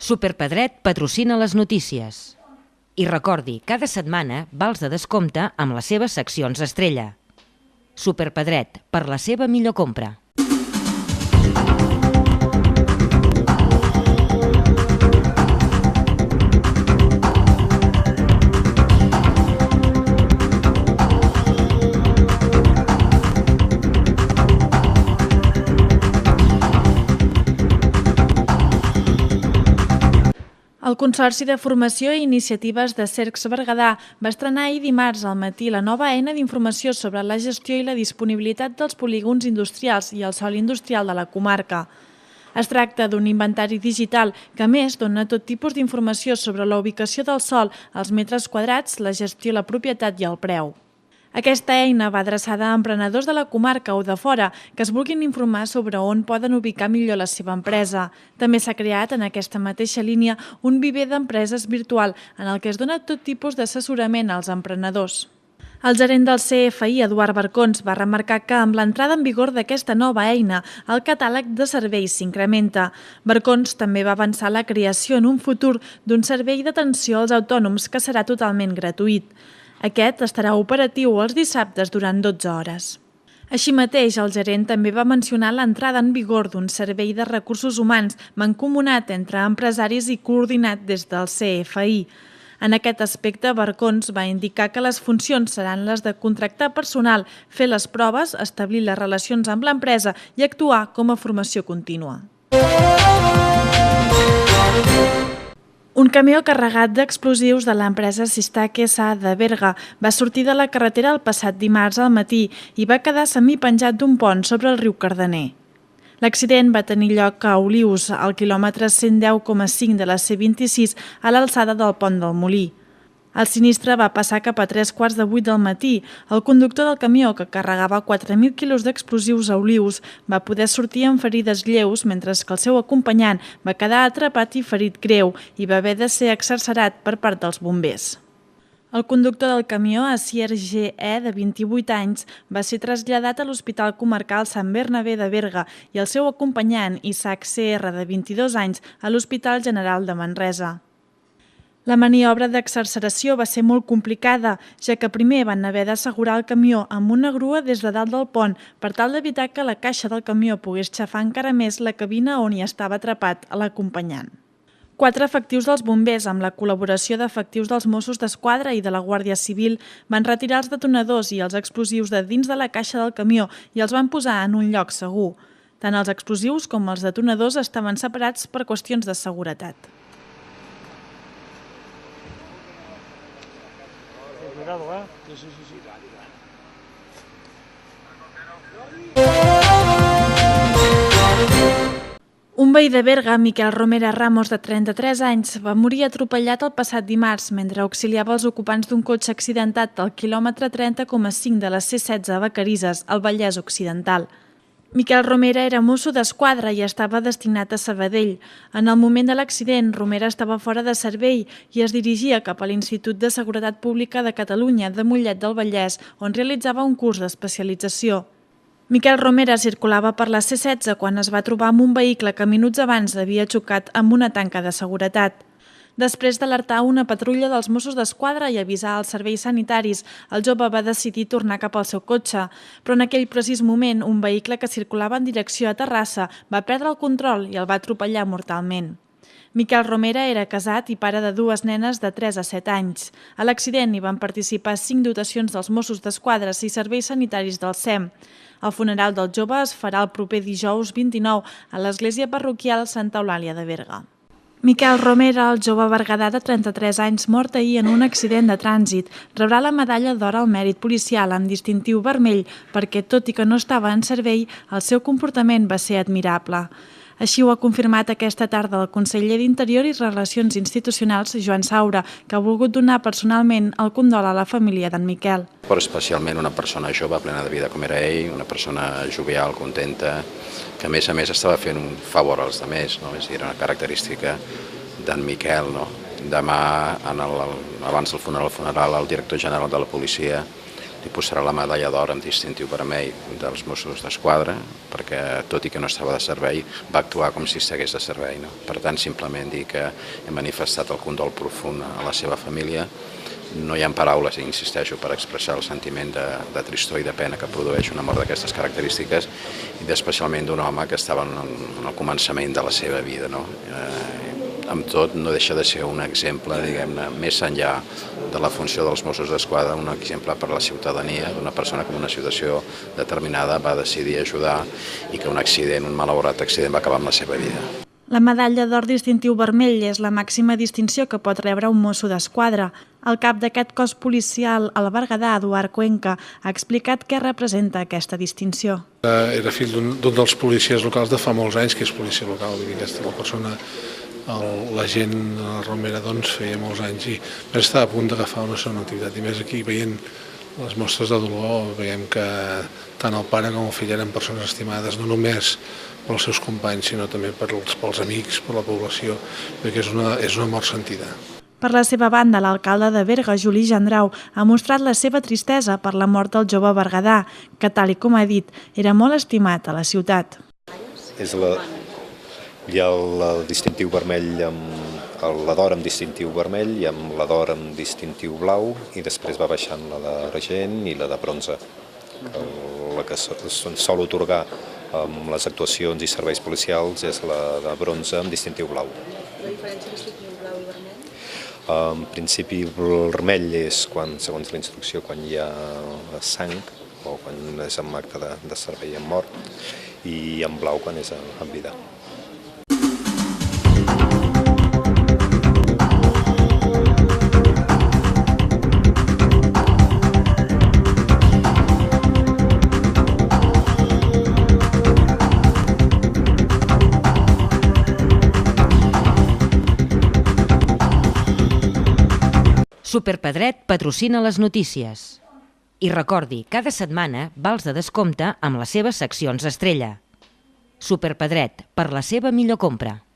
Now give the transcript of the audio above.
Superpedret patrocina les notícies. I recordi, cada setmana vals de descompte amb les seves seccions estrella. Superpedret, per la seva millor compra. El Consorci de Formació i Iniciatives de Cercs Berguedà va estrenar ahir dimarts al matí la nova eina d'informació sobre la gestió i la disponibilitat dels polígons industrials i el sòl industrial de la comarca. Es tracta d'un inventari digital que, a més, dona tot tipus d'informació sobre la ubicació del sòl, els metres quadrats, la gestió, la propietat i el preu. Aquesta eina va adreçada a emprenedors de la comarca o de fora que es vulguin informar sobre on poden ubicar millor la seva empresa. També s'ha creat en aquesta mateixa línia un viver d'empreses virtual en el que es dona tot tipus d'assessorament als emprenedors. El gerent del CFI, Eduard Barcons, va remarcar que amb l'entrada en vigor d'aquesta nova eina, el catàleg de serveis s'incrementa. Barcons també va avançar la creació en un futur d'un servei d'atenció als autònoms que serà totalment gratuït. Aquest estarà operatiu els dissabtes durant 12 hores. Així mateix, el gerent també va mencionar l'entrada en vigor d'un servei de recursos humans mancomunat entre empresaris i coordinat des del CFI. En aquest aspecte, Barcons va indicar que les funcions seran les de contractar personal, fer les proves, establir les relacions amb l'empresa i actuar com a formació contínua. Un camió carregat d'explosius de l'empresa Sistak S.A. de Berga va sortir de la carretera el passat dimarts al matí i va quedar semipenjat d'un pont sobre el riu Cardener. L'accident va tenir lloc a Olius, al quilòmetre 110,5 de la C26, a l'alçada del pont del Molí. El sinistre va passar cap a 7:15 del matí. El conductor del camió, que carregava 4.000 quilos d'explosius a Olius, va poder sortir amb ferides lleus, mentre que el seu acompanyant va quedar atrapat i ferit greu i va haver de ser excarcerat per part dels bombers. El conductor del camió, Asier G.E., de 28 anys, va ser traslladat a l'Hospital Comarcal Sant Bernabé de Berga i el seu acompanyant, Isaac C.R., de 22 anys, a l'Hospital General de Manresa. La maniobra d'excarceració va ser molt complicada, ja que primer van haver d'assegurar el camió amb una grua des de dalt del pont per tal d'evitar que la caixa del camió pogués xafar encara més la cabina on hi estava atrapat l'acompanyant. 4 efectius dels bombers, amb la col·laboració d'efectius dels Mossos d'Esquadra i de la Guàrdia Civil, van retirar els detonadors i els explosius de dins de la caixa del camió i els van posar en un lloc segur. Tant els explosius com els detonadors estaven separats per qüestions de seguretat. Un veí de Berga, Miquel Romera Ramos, de 33 anys, va morir atropellat el passat dimarts mentre auxiliava els ocupants d'un cotxe accidentat al quilòmetre 30,5 de la C16 a Vacarisses, al Vallès Occidental. Miquel Romera era mosso d'esquadra i estava destinat a Sabadell. En el moment de l'accident, Romera estava fora de servei i es dirigia cap a l'Institut de Seguretat Pública de Catalunya de Mollet del Vallès, on realitzava un curs d'especialització. Miquel Romera circulava per la C16 quan es va trobar amb un vehicle que minuts abans havia xocat amb una tanca de seguretat. Després d'alertar una patrulla dels Mossos d'Esquadra i avisar els serveis sanitaris, el jove va decidir tornar cap al seu cotxe, però en aquell precís moment un vehicle que circulava en direcció a Terrassa va perdre el control i el va atropellar mortalment. Miquel Romera era casat i pare de 2 nenes de 3 a 7 anys. A l'accident hi van participar 5 dotacions dels Mossos d'Esquadra i serveis sanitaris del SEM. El funeral del jove es farà el proper dijous 29 a l'església parroquial Santa Eulàlia de Berga. Miquel Romera, el jove berguedà de 33 anys, mort ahir en un accident de trànsit, rebrà la medalla d'or al mèrit policial amb distintiu vermell perquè, tot i que no estava en servei, el seu comportament va ser admirable. Així ho ha confirmat aquesta tarda el conseller d'Interior i Relacions Institucionals, Joan Saura, que ha volgut donar personalment el condol a la família d'en Miquel. Però especialment una persona jove, plena de vida com era ell, una persona jovial, contenta, que a més estava fent un favor als altres, no? És a dir, una característica d'en Miquel. Demà, abans del funeral, el director general de la policia li posarà la medalla d'or amb distintiu vermell dels Mossos d'Esquadra, perquè tot i que no estava de servei, va actuar com si estigués de servei. No? Per tant, simplement dir que he manifestat el condol profund a la seva família. No hi ha paraules, insisteixo, per expressar el sentiment de tristor i de pena que produeix una mort d'aquestes característiques, i especialment d'un home que estava en el començament de la seva vida. No? Amb tot, no deixa de ser un exemple, diguem-ne, més enllà de la funció dels Mossos d'Esquadra, un exemple per a la ciutadania, d'una persona que en una situació determinada va decidir ajudar i que un accident, un malaurat accident, va acabar amb la seva vida. La medalla d'or distintiu vermell és la màxima distinció que pot rebre un mosso d'esquadra. El cap d'aquest cos policial, al Berguedà, Eduard Cuenca, ha explicat què representa aquesta distinció. Era fill d'un dels policies locals de fa molts anys, que és policia local, vull dir, aquesta la persona, l'agent Romera, doncs, feia molts anys i estava a punt d'agafar una segona activitat. I més aquí, veient les mostres de dolor, veiem que tant el pare com el fill eren persones estimades, no només pels seus companys, sinó també pels amics, per la població, perquè és una mort sentida. Per la seva banda, l'alcalde de Berga, Juli Gendrau, ha mostrat la seva tristesa per la mort del jove berguedà, que, tal com ha dit, era molt estimat a la ciutat. Hi ha el distintiu vermell, la d'or amb distintiu vermell i amb la d'or amb distintiu blau, i després va baixant la d'argent i la de bronze. La que sol otorgar amb les actuacions i serveis policials és la de bronze amb distintiu blau. La diferència entre distintiu blau i vermell? En principi, el vermell és, segons la instrucció, quan hi ha sang o quan és en acte de servei en mort, i en blau quan és en vida. Superpedret patrocina les notícies. I recordi, cada setmana vals de descompte amb les seves seccions estrella. Superpedret, per la seva millor compra.